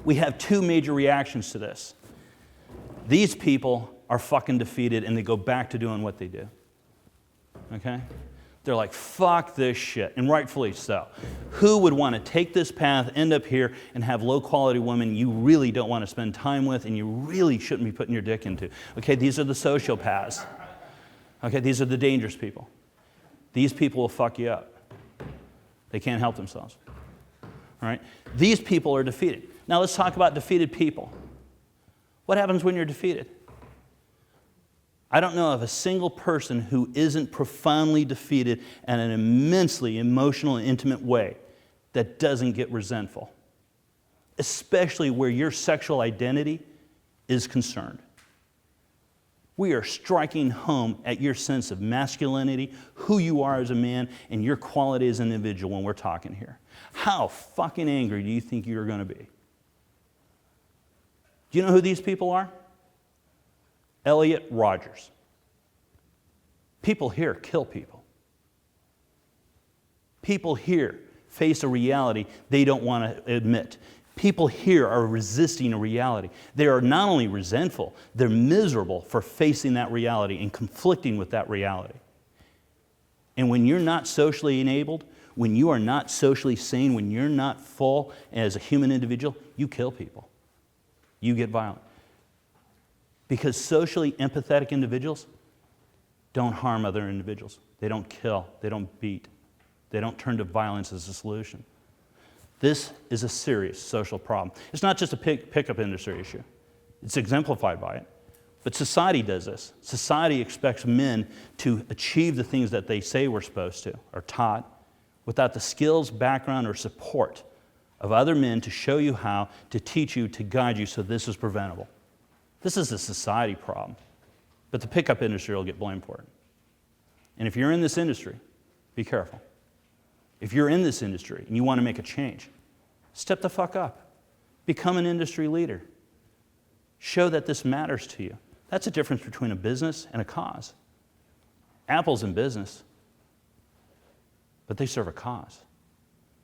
We have two major reactions to this. These people are fucking defeated and they go back to doing what they do. Okay? They're like, fuck this shit, and rightfully so. Who would want to take this path, end up here, and have low-quality women you really don't want to spend time with and you really shouldn't be putting your dick into? Okay, these are the sociopaths. Okay, these are the dangerous people. These people will fuck you up. They can't help themselves. All right? These people are defeated. Now let's talk about defeated people. What happens when you're defeated? I don't know of a single person who isn't profoundly defeated in an immensely emotional and intimate way that doesn't get resentful, especially where your sexual identity is concerned. We are striking home at your sense of masculinity, who you are as a man, and your quality as an individual when we're talking here. How fucking angry do you think you're going to be? Do you know who these people are? Elliot Rodgers. People here kill people. People here face a reality they don't want to admit. People here are resisting a reality. They are not only resentful, they're miserable for facing that reality and conflicting with that reality. And when you're not socially enabled, when you are not socially sane, when you're not full as a human individual, you kill people. You get violent. Because socially empathetic individuals don't harm other individuals. They don't kill. They don't beat. They don't turn to violence as a solution. This is a serious social problem. It's not just a pickup industry issue. It's exemplified by it. But society does this. Society expects men to achieve the things that they say we're supposed to, or taught, without the skills, background, or support of other men to show you how, to teach you, to guide you, so this is preventable. This is a society problem, but the pickup industry will get blamed for it. And if you're in this industry, be careful. If you're in this industry and you want to make a change, step the fuck up. Become an industry leader. Show that this matters to you. That's the difference between a business and a cause. Apple's in business, but they serve a cause.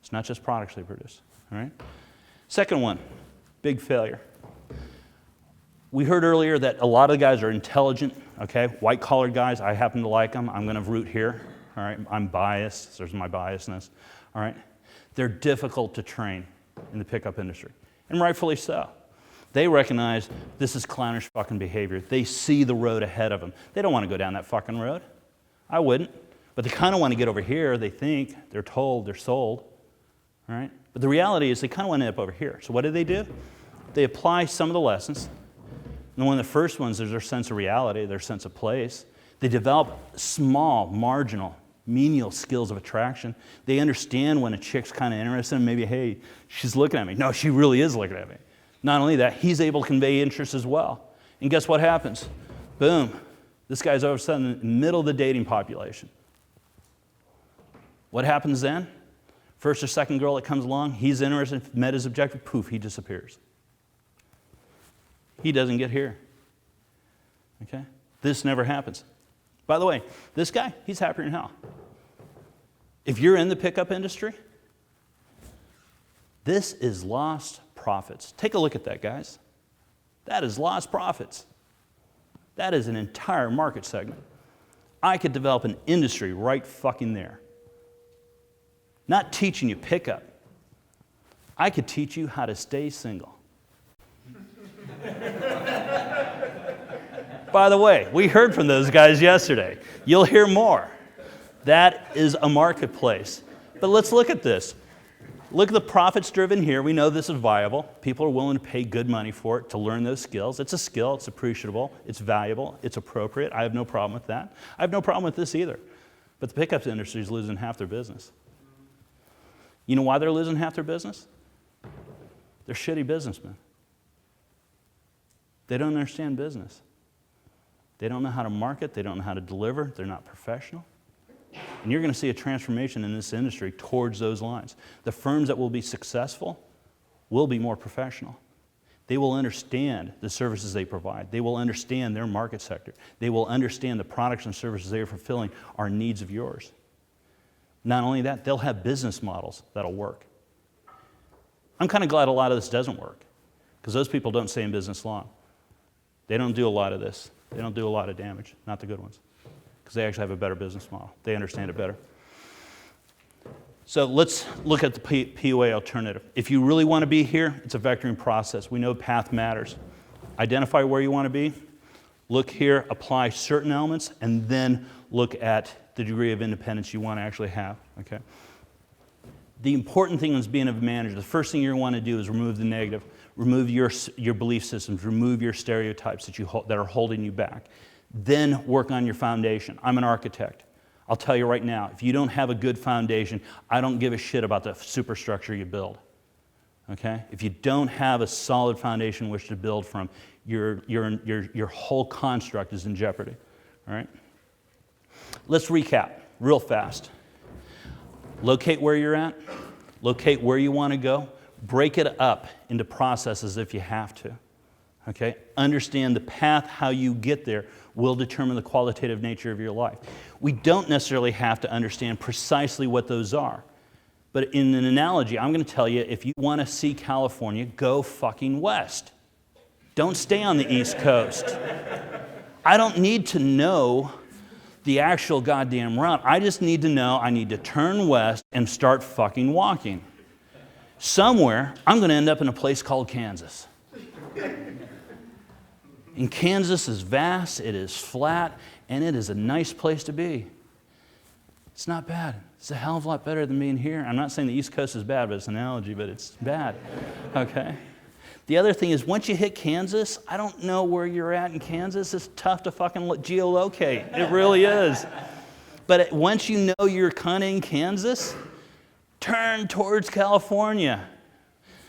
It's not just products they produce. All right? Second one, big failure. We heard earlier that a lot of the guys are intelligent, okay? White-collar guys, I happen to like them. I'm going to root here, all right? I'm biased. There's my biasness, all right? They're difficult to train in the pickup industry, and rightfully so. They recognize this is clownish fucking behavior. They see the road ahead of them. They don't want to go down that fucking road. I wouldn't. But they kind of want to get over here, they think, they're told, they're sold, all right? But the reality is they kind of want to end up over here. So what do? They apply some of the lessons. And one of the first ones is their sense of reality, their sense of place. They develop small, marginal, menial skills of attraction. They understand when a chick's kind of interested in maybe, hey, she's looking at me. No, she really is looking at me. Not only that, he's able to convey interest as well. And guess what happens? Boom. This guy's all of a sudden in the middle of the dating population. What happens then? First or second girl that comes along, he's interested, met his objective, poof, he disappears. He doesn't get here. Okay? This never happens. By the way, this guy, he's happier than hell. If you're in the pickup industry, this is lost profits. Take a look at that, guys. That is lost profits. That is an entire market segment. I could develop an industry right fucking there. Not teaching you pickup. I could teach you how to stay single. By the way, we heard from those guys yesterday. You'll hear more. That is a marketplace. But let's look at this. Look at the profits driven here. We know this is viable. People are willing to pay good money for it, to learn those skills. It's a skill. It's appreciable. It's valuable. It's appropriate. I have no problem with that. I have no problem with this either. But the pickup industry is losing half their business. You know why they're losing half their business? They're shitty businessmen. They don't understand business. They don't know how to market. They don't know how to deliver. They're not professional. And you're going to see a transformation in this industry towards those lines. The firms that will be successful will be more professional. They will understand the services they provide. They will understand their market sector. They will understand the products and services they are fulfilling are needs of yours. Not only that, they'll have business models that'll work. I'm kind of glad a lot of this doesn't work. because those people don't stay in business long. They don't do a lot of this. They don't do a lot of damage, not the good ones, because they actually have a better business model. They understand it better. So let's look at the PUA alternative. If you really want to be here, it's a vectoring process. We know path matters. Identify where you want to be, look here, apply certain elements, and then look at the degree of independence you want to actually have. Okay? The important thing is being a manager. The first thing you want to do is remove the negative, remove your belief systems, remove your stereotypes that are holding you back. Then work on your foundation. I'm an architect. I'll tell you right now, if you don't have a good foundation, I don't give a shit about the superstructure you build. Okay? If you don't have a solid foundation which to build from, your whole construct is in jeopardy. All right? Let's recap real fast. Locate where you're at. Locate where you want to go. Break it up into processes if you have to. Okay? Understand the path, how you get there, will determine the qualitative nature of your life. We don't necessarily have to understand precisely what those are. But in an analogy, I'm going to tell you, if you want to see California, go fucking west. Don't stay on the East Coast. I don't need to know the actual goddamn route. I just need to know I need to turn west and start fucking walking. Somewhere, I'm going to end up in a place called Kansas. And Kansas is vast, it is flat, and it is a nice place to be. It's not bad. It's a hell of a lot better than being here. I'm not saying the East Coast is bad, but it's an analogy, but it's bad. Okay? The other thing is, once you hit Kansas, I don't know where you're at in Kansas. It's tough to fucking geolocate. It really is. But once you know you're kind of in Kansas, turn towards California.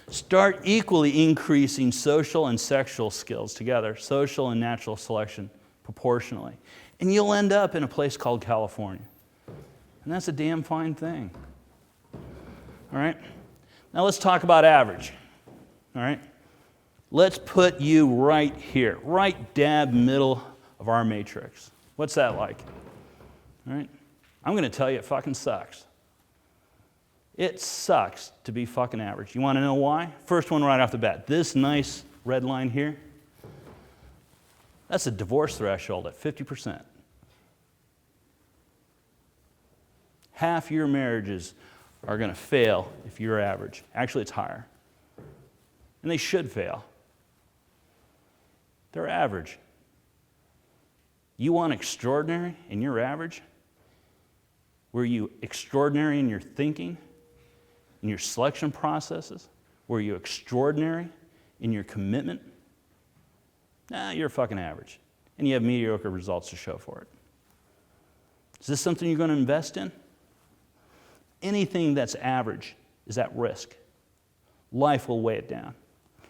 Start equally increasing social and sexual skills together, social and natural selection proportionally. And you'll end up in a place called California. And that's a damn fine thing. All right? Now let's talk about average. All right? Let's put you right here, right dab middle of our matrix. What's that like? All right? I'm going to tell you it fucking sucks. It sucks to be fucking average. You want to know why? First one right off the bat. This nice red line here, that's a divorce threshold at 50%. Half your marriages are going to fail if you're average. Actually, it's higher. And they should fail. They're average. You want extraordinary and you're average? Were you extraordinary in your thinking? In your selection processes? Were you extraordinary in your commitment? Nah, you're fucking average. And you have mediocre results to show for it. Is this something you're going to invest in? Anything that's average is at risk. Life will weigh it down.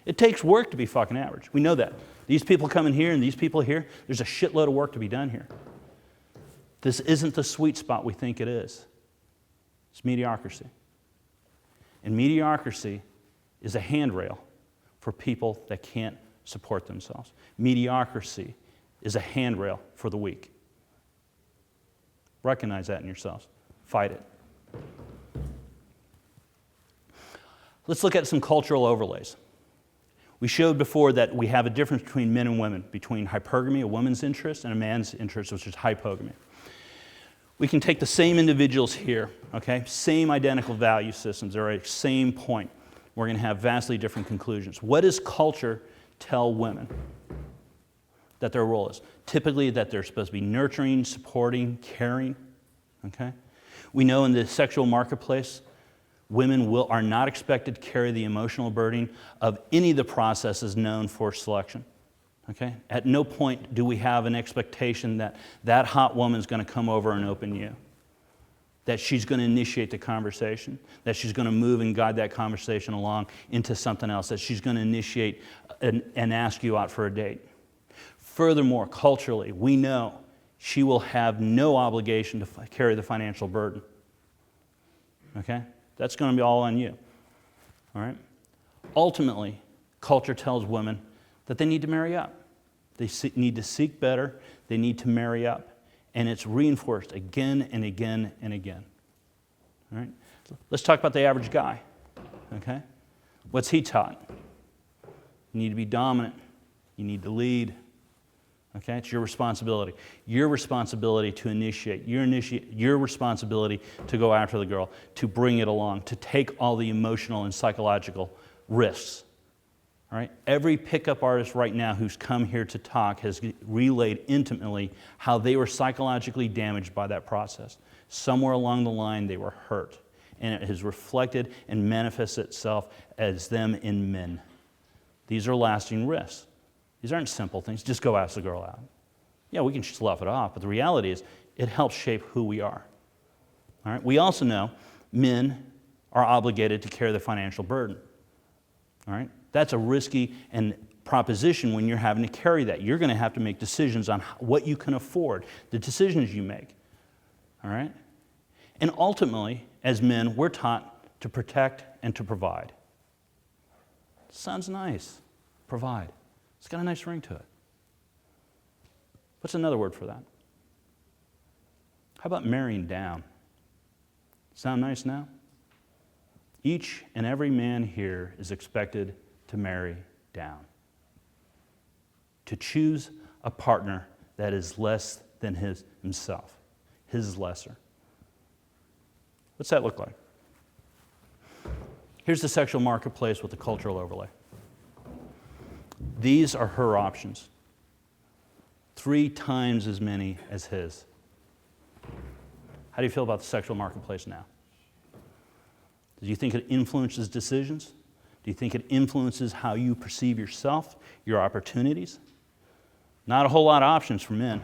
It takes work to be fucking average. We know that. These people coming here and these people here, there's a shitload of work to be done here. This isn't the sweet spot we think it is. It's mediocrity. And mediocrity is a handrail for people that can't support themselves. Mediocrity is a handrail for the weak. Recognize that in yourselves. Fight it. Let's look at some cultural overlays. We showed before that we have a difference between men and women, between hypergamy, a woman's interest, and a man's interest, which is hypogamy. We can take the same individuals here, okay? Same identical value systems. They're at the same point. We're going to have vastly different conclusions. What does culture tell women that their role is? Typically that they're supposed to be nurturing, supporting, caring, okay? We know in the sexual marketplace, women are not expected to carry the emotional burden of any of the processes known for selection. Okay? At no point do we have an expectation that that hot woman's going to come over and open you. That she's going to initiate the conversation. That she's going to move and guide that conversation along into something else. That she's going to initiate and ask you out for a date. Furthermore, culturally, we know she will have no obligation to carry the financial burden. Okay? That's going to be all on you. All right? Ultimately, culture tells women that they need to marry up. They need to seek better. They need to marry up. And it's reinforced again and again and again. All right? Let's talk about the average guy. Okay? What's he taught? You need to be dominant. You need to lead. Okay? It's your responsibility. Your responsibility to initiate. Your responsibility to go after the girl, to bring it along, to take all the emotional and psychological risks. All right? Every pickup artist right now who's come here to talk has relayed intimately how they were psychologically damaged by that process. Somewhere along the line, they were hurt. And it has reflected and manifested itself as them in men. These are lasting risks. These aren't simple things. Just go ask the girl out. Yeah, we can slough it off, but the reality is it helps shape who we are. All right? We also know men are obligated to carry the financial burden. All right? That's a risky and proposition when you're having to carry that. You're going to have to make decisions on what you can afford, the decisions you make. All right? And ultimately, as men, we're taught to protect and to provide. Sounds nice. Provide. It's got a nice ring to it. What's another word for that? How about marrying down? Sound nice now? Each and every man here is expected to marry down. To choose a partner that is less than himself. His is lesser. What's that look like? Here's the sexual marketplace with the cultural overlay. These are her options. 3 times as many as his. How do you feel about the sexual marketplace now? Do you think it influences decisions? Do you think it influences how you perceive yourself, your opportunities? Not a whole lot of options for men.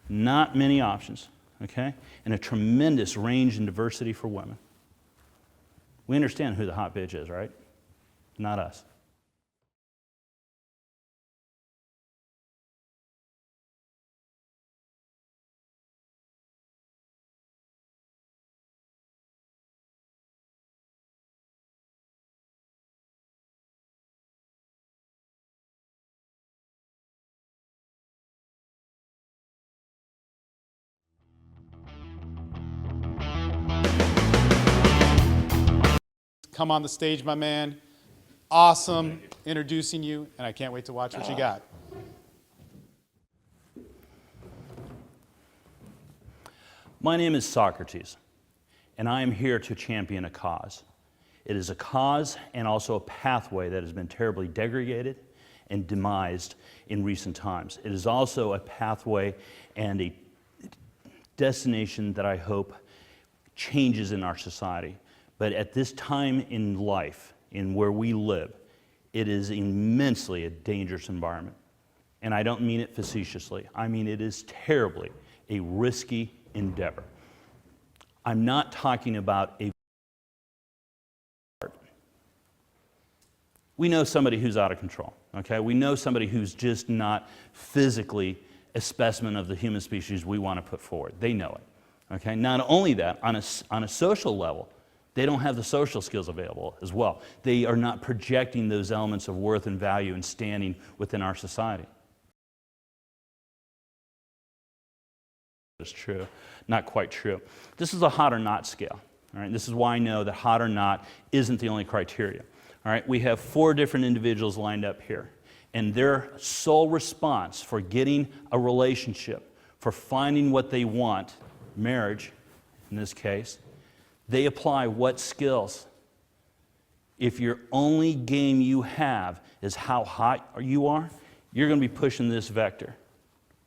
Not many options, okay? And a tremendous range and diversity for women. We understand who the hot bitch is, right? Not us. Come on the stage, my man. Awesome introducing you, and I can't wait to watch what you got. My name is Socrates, and I am here to champion a cause. It is a cause and also a pathway that has been terribly degraded and demised in recent times. It is also a pathway and a destination that I hope changes in our society. But at this time in life, in where we live, it is immensely a dangerous environment. And I don't mean it facetiously. I mean it is terribly a risky endeavor. I'm not talking about a... We know somebody who's out of control, okay? We know somebody who's just not physically a specimen of the human species we want to put forward. They know it, okay? Not only that, on a social level, they don't have the social skills available as well. They are not projecting those elements of worth and value and standing within our society. That's true. Not quite true. This is a hot or not scale. All right? This is why I know that hot or not isn't the only criteria. All right? We have 4 different individuals lined up here. And their sole response for getting a relationship, for finding what they want, marriage in this case, they apply what skills? If your only game you have is how hot you are, you're going to be pushing this vector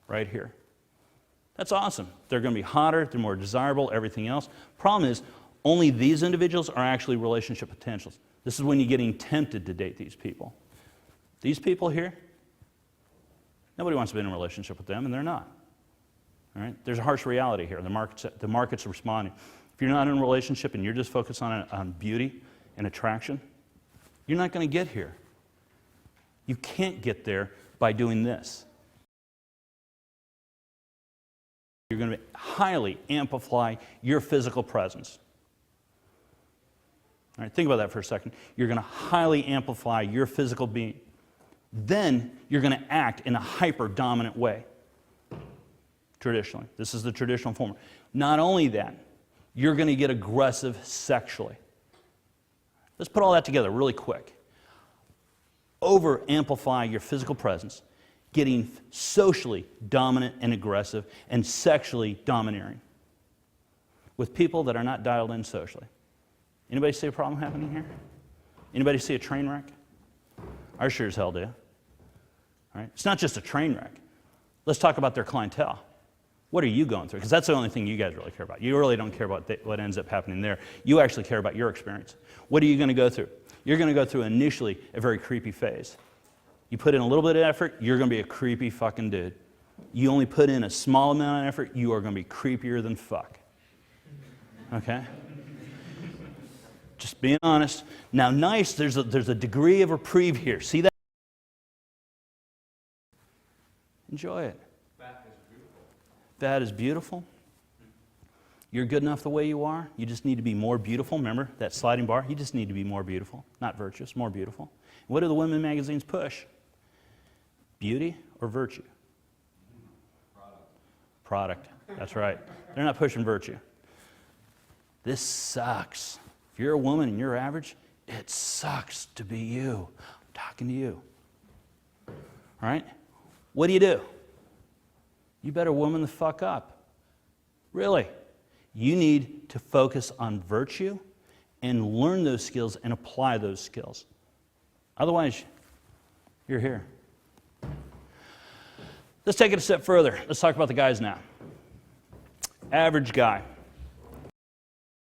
right here. That's awesome. They're going to be hotter, they're more desirable, everything else. Problem is, only these individuals are actually relationship potentials. This is when you're getting tempted to date these people. These people here, nobody wants to be in a relationship with them, and they're not. All right? There's a harsh reality here. The market's responding. If you're not in a relationship and you're just focused on beauty and attraction, you're not going to get here. You can't get there by doing this. You're going to highly amplify your physical presence. All right, think about that for a second. You're going to highly amplify your physical being. Then you're going to act in a hyper-dominant way. Traditionally. This is the traditional form. Not only that, you're going to get aggressive sexually. Let's put all that together really quick. over amplify your physical presence, getting socially dominant and aggressive and sexually domineering with people that are not dialed in socially. Anybody see a problem happening here? Anybody see a train wreck? I sure as hell do. All right? It's not just a train wreck. Let's talk about their clientele. What are you going through? Because that's the only thing you guys really care about. You really don't care about what ends up happening there. You actually care about your experience. What are you going to go through? You're going to go through initially a very creepy phase. You put in a little bit of effort, you're going to be a creepy fucking dude. You only put in a small amount of effort, you are going to be creepier than fuck. Okay? Just being honest. Now, nice, there's a degree of reprieve here. See that? Enjoy it. That is beautiful. You're good enough the way you are. You just need to be more beautiful. Remember that sliding bar? You just need to be more beautiful, not virtuous, more beautiful. What do the women magazines push? Beauty or virtue? Product. That's right. They're not pushing virtue. This sucks. If you're a woman and you're average, it sucks to be you. I'm talking to you. All right? What do? You better woman the fuck up. Really. You need to focus on virtue and learn those skills and apply those skills. Otherwise, you're here. Let's take it a step further. Let's talk about the guys now. Average guy.